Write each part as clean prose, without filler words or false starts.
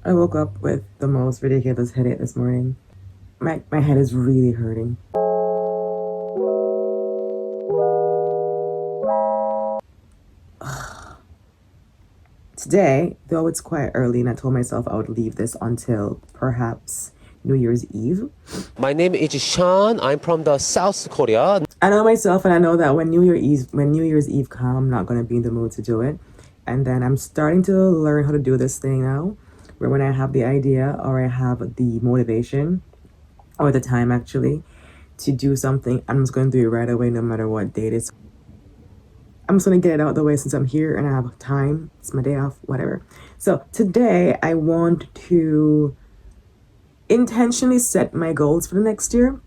I woke up with the most ridiculous headache this morning. My head is really hurting. Today, though it's quite early and I told myself I would leave this until perhaps New Year's Eve. My name is Sean. I'm from the South Korea. I know myself and I know that when New Year's Eve comes, I'm not going to be in the mood to do it. And then I'm starting to learn how to do this thing now, where when I have the idea or I have the motivation or the time actually to do something, I'm just going to do it right away no matter what date it is. I'm just going to get it out of the way since I'm here and I have time. It's my day off, whatever. So today I want to intentionally set my goals for the next year.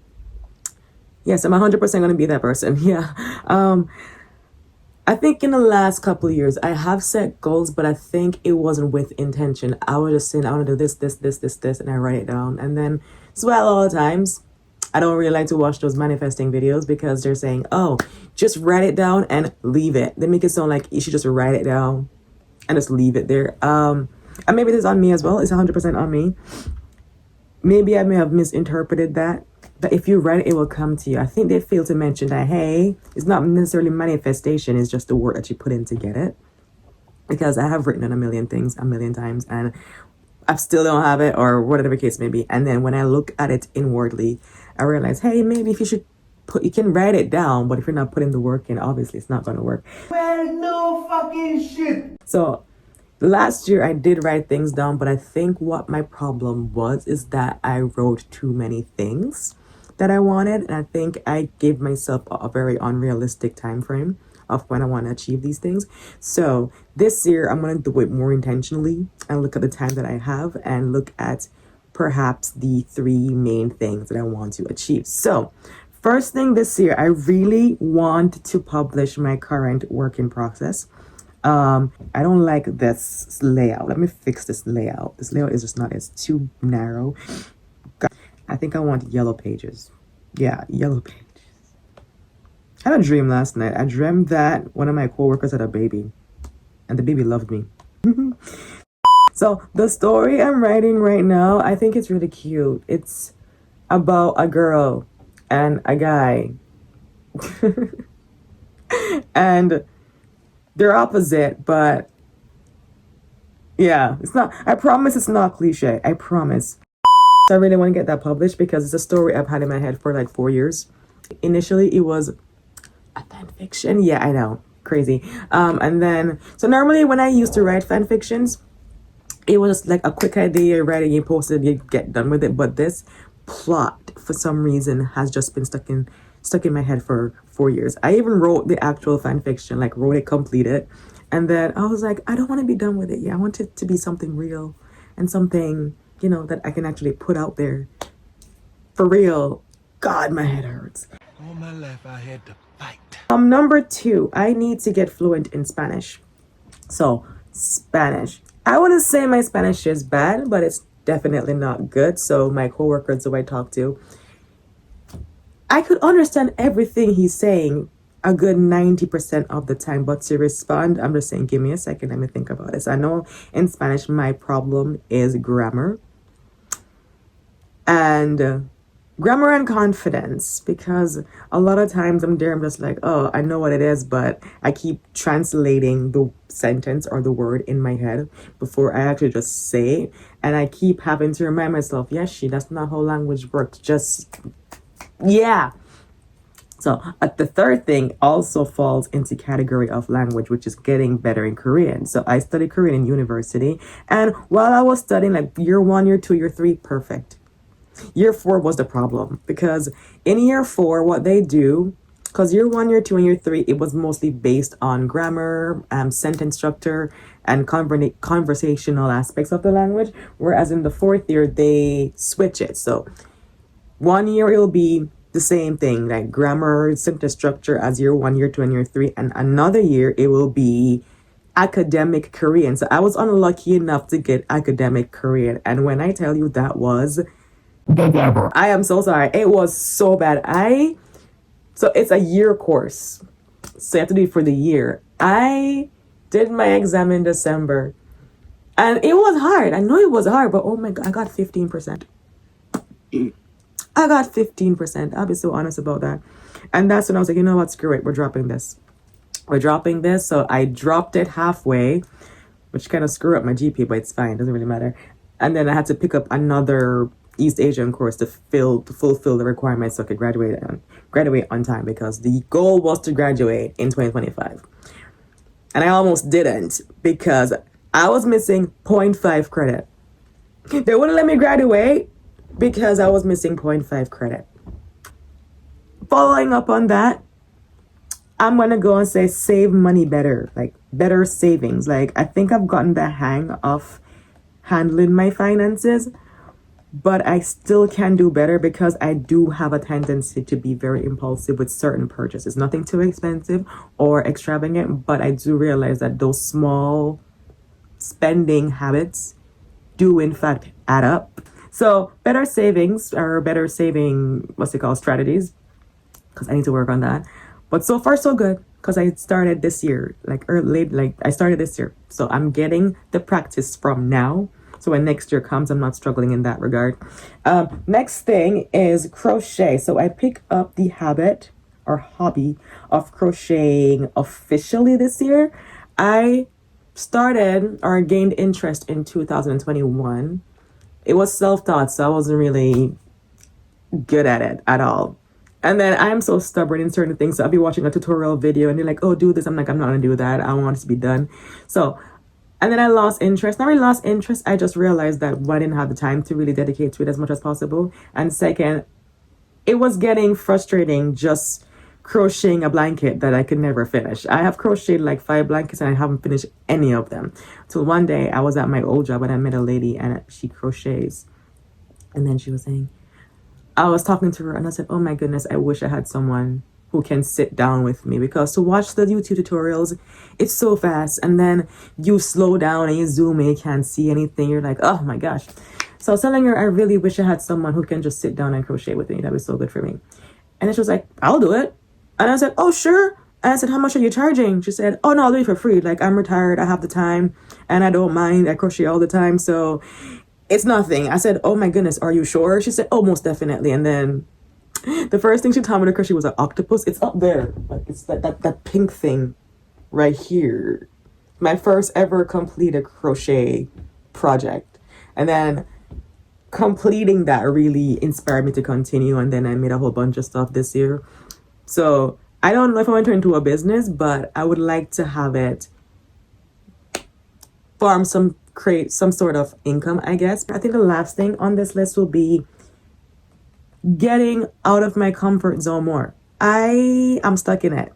Yes, I'm 100% going to be that person. Yeah. I think in the last couple of years, I have set goals, but I think it wasn't with intention. I was just saying, I want to do this, and I write it down. And then, as well, all the times, I don't really like to watch those manifesting videos because they're saying, oh, just write it down and leave it. They make it sound like you should just write it down and just leave it there. And maybe this is on me as well. It's 100% on me. Maybe I may have misinterpreted that. But if you write it, it will come to you. I think they fail to mention that, hey, it's not necessarily manifestation. It's just the word that you put in to get it. Because I have written on a million things a million times and I still don't have it or whatever the case may be. And then when I look at it inwardly, I realize, hey, maybe if you can write it down, but if you're not putting the work in, obviously it's not going to work. Well, no fucking shit. So last year I did write things down, but I think what my problem was is that I wrote too many things that I wanted, and I think I gave myself a very unrealistic time frame of when I want to achieve these things. So this year I'm going to do it more intentionally and look at the time that I have and look at perhaps the 3 main things that I want to achieve. So first thing this year, I really want to publish my current work in process. I don't like this layout. Let me fix this layout. This layout is just not, it's too narrow. I think I want yellow pages. Yeah, yellow pages. I had a dream last night. I dreamt that one of my coworkers had a baby and the baby loved me. So the story I'm writing right now, I think it's really cute. It's about a girl and a guy. And they're opposite, but yeah, it's not, I promise it's not cliche. I promise. So I really want to get that published because it's a story I've had in my head for like 4 years. Initially, it was a fan fiction. Yeah, I know. Crazy. And then, so normally when I used to write fan fictions, it was like a quick idea, you write it, you post it, you get done with it. But this plot, for some reason, has just been stuck in my head for 4 years. I even wrote the actual fan fiction, like wrote it, completed. And then I was like, I don't want to be done with it. Yeah, I want it to be something real and something, you know, that I can actually put out there for real. God, my head hurts. All my life I had to fight. Number 2, I need to get fluent in Spanish. So Spanish. I wouldn't say my Spanish is bad, but it's definitely not good. So my coworkers who I talk to, I could understand everything he's saying a good 90% of the time, but to respond, I'm just saying, give me a second, let me think about this. I know in Spanish, my problem is grammar and confidence, because a lot of times I'm just like, oh, I know what it is, but I keep translating the sentence or the word in my head before I actually just say it. And I keep having to remind myself, Yeshy, that's not how language works. Just, yeah. So the third thing also falls into category of language, which is getting better in Korean. So I studied Korean in university. And while I was studying like year 1, year 2, year 3, perfect. Year 4 was the problem because in year 4, what they do, because year 1, year 2, and year 3, it was mostly based on grammar, sentence structure, and conversational aspects of the language. Whereas in the 4th year, they switch it. So 1 year, it'll be the same thing, like grammar, sentence structure as year 1, year 2, and year 3. And another year, it will be academic Korean. So I was unlucky enough to get academic Korean. And when I tell you that was... I am so sorry. It was so bad. So it's a year course. So you have to do it for the year. I did my exam in December. And it was hard. I know it was hard, but oh my God, I got 15%. I got 15%. I'll be so honest about that. And that's when I was like, you know what, screw it. We're dropping this. We're dropping this. So I dropped it halfway, which kind of screwed up my GPA, but it's fine. It doesn't really matter. And then I had to pick up another East Asian course to fulfill the requirements so I could graduate on time, because the goal was to graduate in 2025. And I almost didn't because I was missing 0.5 credit. They wouldn't let me graduate because I was missing 0.5 credit. Following up on that, I'm going to go and say save money better, like better savings. Like, I think I've gotten the hang of handling my finances, but I still can do better because I do have a tendency to be very impulsive with certain purchases. Nothing too expensive or extravagant, but I do realize that those small spending habits do in fact add up. So better savings, or better saving, strategies, because I need to work on that. But so far so good, because I started this year, I started this year. So I'm getting the practice from now. So when next year comes, I'm not struggling in that regard. Next thing is crochet. So I pick up the habit or hobby of crocheting officially this year. I started or gained interest in 2021. It was self-taught, so I wasn't really good at it at all. And then I'm so stubborn in certain things. So I'll be watching a tutorial video and they're like, oh, do this. I'm like, I'm not going to do that. I want it to be done. So, and then I lost interest. Not really lost interest. I just realized that I didn't have the time to really dedicate to it as much as possible. And second, it was getting frustrating just crocheting a blanket that I could never finish. I have crocheted like 5 blankets and I haven't finished any of them. Till one day I was at my old job and I met a lady and she crochets. And then she was saying, I was talking to her and I said, oh my goodness, I wish I had someone who can sit down with me, because to watch the YouTube tutorials, it's so fast. And then you slow down and you zoom and you can't see anything. You're like, oh my gosh. So I was telling her, I really wish I had someone who can just sit down and crochet with me. That'd be so good for me. And then she was like, I'll do it. And I said, oh, sure. And I said, how much are you charging? She said, oh, no, I'll do it for free. Like, I'm retired. I have the time and I don't mind. I crochet all the time. So it's nothing. I said, oh my goodness, are you sure? She said, oh, most definitely. And then the first thing she told me to crochet was an octopus. It's up there. Like, it's that pink thing right here. My first ever completed crochet project. And then completing that really inspired me to continue. And then I made a whole bunch of stuff this year. So I don't know if I want to turn into a business, but I would like to have it create some sort of income, I guess. I think the last thing on this list will be getting out of my comfort zone more. I am stuck in it.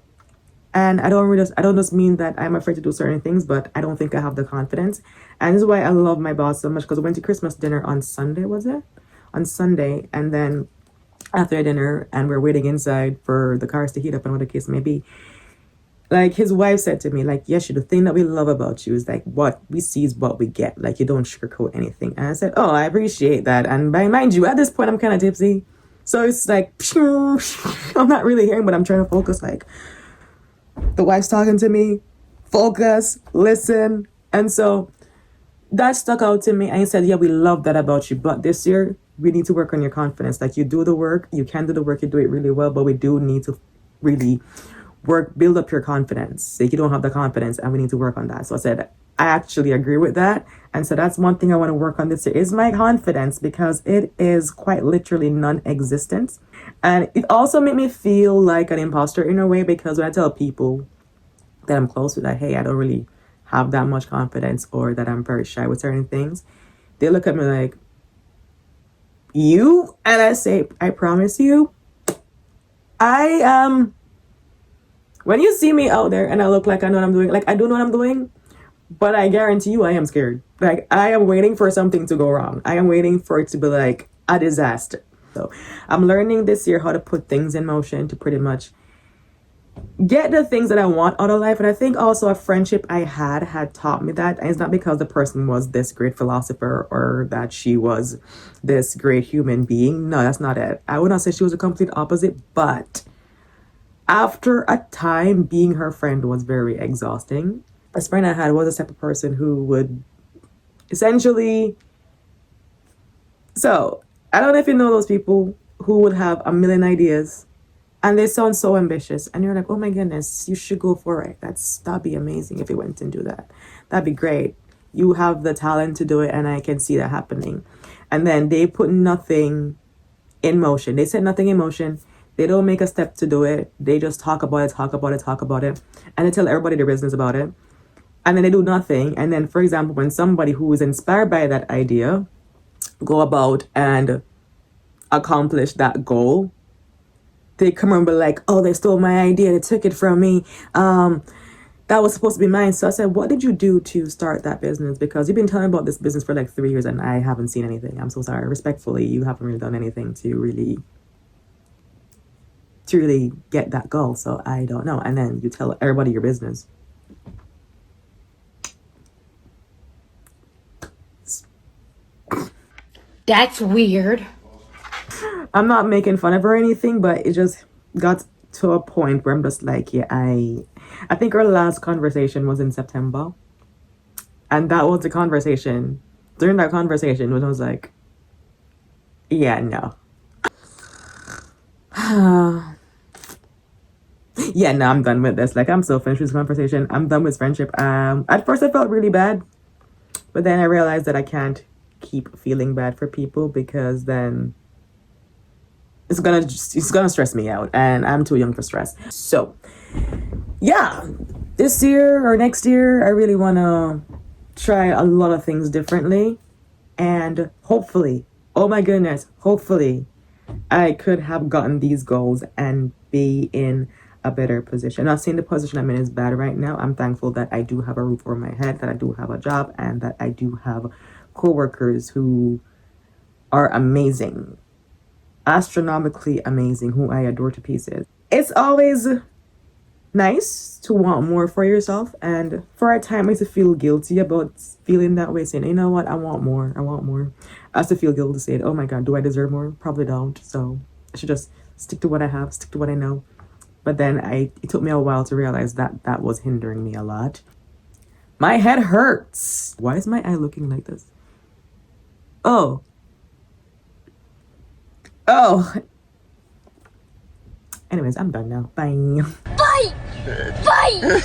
And I don't just mean that I'm afraid to do certain things, but I don't think I have the confidence. And this is why I love my boss so much, because I went to Christmas dinner on Sunday, was it? On Sunday. And then after dinner, and we're waiting inside for the cars to heat up and whatever the case may be, like, his wife said to me, like, Yeshy, the thing that we love about you is like what we see is what we get. Like, you don't sugarcoat anything. And I said, oh, I appreciate that. And mind you, at this point, I'm kind of tipsy. So it's like, I'm not really hearing, but I'm trying to focus. Like, the wife's talking to me, focus, listen. And so that stuck out to me. And he said, yeah, we love that about you. But this year, we need to work on your confidence. Like, you do the work, you can do the work, you do it really well, but we do need to really build up your confidence. Like, you don't have the confidence and we need to work on that. So I said, I actually agree with that. And so that's one thing I want to work on this year is my confidence, because it is quite literally non-existent. And it also made me feel like an imposter in a way, because when I tell people that I'm close with that, hey, I don't really have that much confidence, or that I'm very shy with certain things, they look at me like, you? And I say, I promise you, I am. When you see me out there and I look like I know what I'm doing, like, I do know what I'm doing, but I guarantee you I am scared. Like, I am waiting for something to go wrong. I am waiting for it to be like a disaster. So I'm learning this year how to put things in motion to pretty much get the things that I want out of life. And I think also a friendship I had taught me that. And it's not because the person was this great philosopher or that she was this great human being. No, that's not it. I would not say she was a complete opposite, but after a time, being her friend was very exhausting. This friend I had was the type of person who would Essentially, so I don't know if you know those people who would have a million ideas and they sound so ambitious and you're like, oh my goodness, you should go for it. That'd be amazing if you went and do that. That'd be great. You have the talent to do it and I can see that happening. And then they put nothing in motion. They set nothing in motion. They don't make a step to do it. They just talk about it. And they tell everybody their business about it. And then they do nothing. And then, for example, when somebody who is inspired by that idea go about and accomplish that goal, they come and be like, oh, they stole my idea. They took it from me. That was supposed to be mine. So I said, what did you do to start that business? Because you've been telling me about this business for like 3 years and I haven't seen anything. I'm so sorry. Respectfully, you haven't really done anything to really get that goal. So I don't know. And then you tell everybody your business. That's weird. I'm not making fun of her or anything, but it just got to a point where I'm just like, yeah, I think our last conversation was in September. And that was the conversation. During that conversation, when I was like, yeah, no. Yeah, no, I'm done with this. Like, I'm so finished with this conversation. I'm done with friendship. At first I felt really bad, but then I realized that I can't keep feeling bad for people because then it's gonna stress me out and I'm too young for stress. So yeah, this year or next year I really want to try a lot of things differently, and hopefully, oh my goodness, hopefully I could have gotten these goals and be in a better position. Not saying the position I'm in is bad right now. I'm thankful that I do have a roof over my head, that I do have a job, and that I do have co-workers who are amazing, astronomically amazing, who I adore to pieces. It's always nice to want more for yourself, and for a time I used to feel guilty about feeling that way, saying, you know what, I want more. I used to feel guilty saying, oh my god, do I deserve more? Probably don't. So I should just stick to what I have, stick to what I know. But then it took me a while to realize that that was hindering me a lot. My head hurts. Why is my eye looking like this? Oh. Anyways, I'm done now. Bye. Bye! Bye!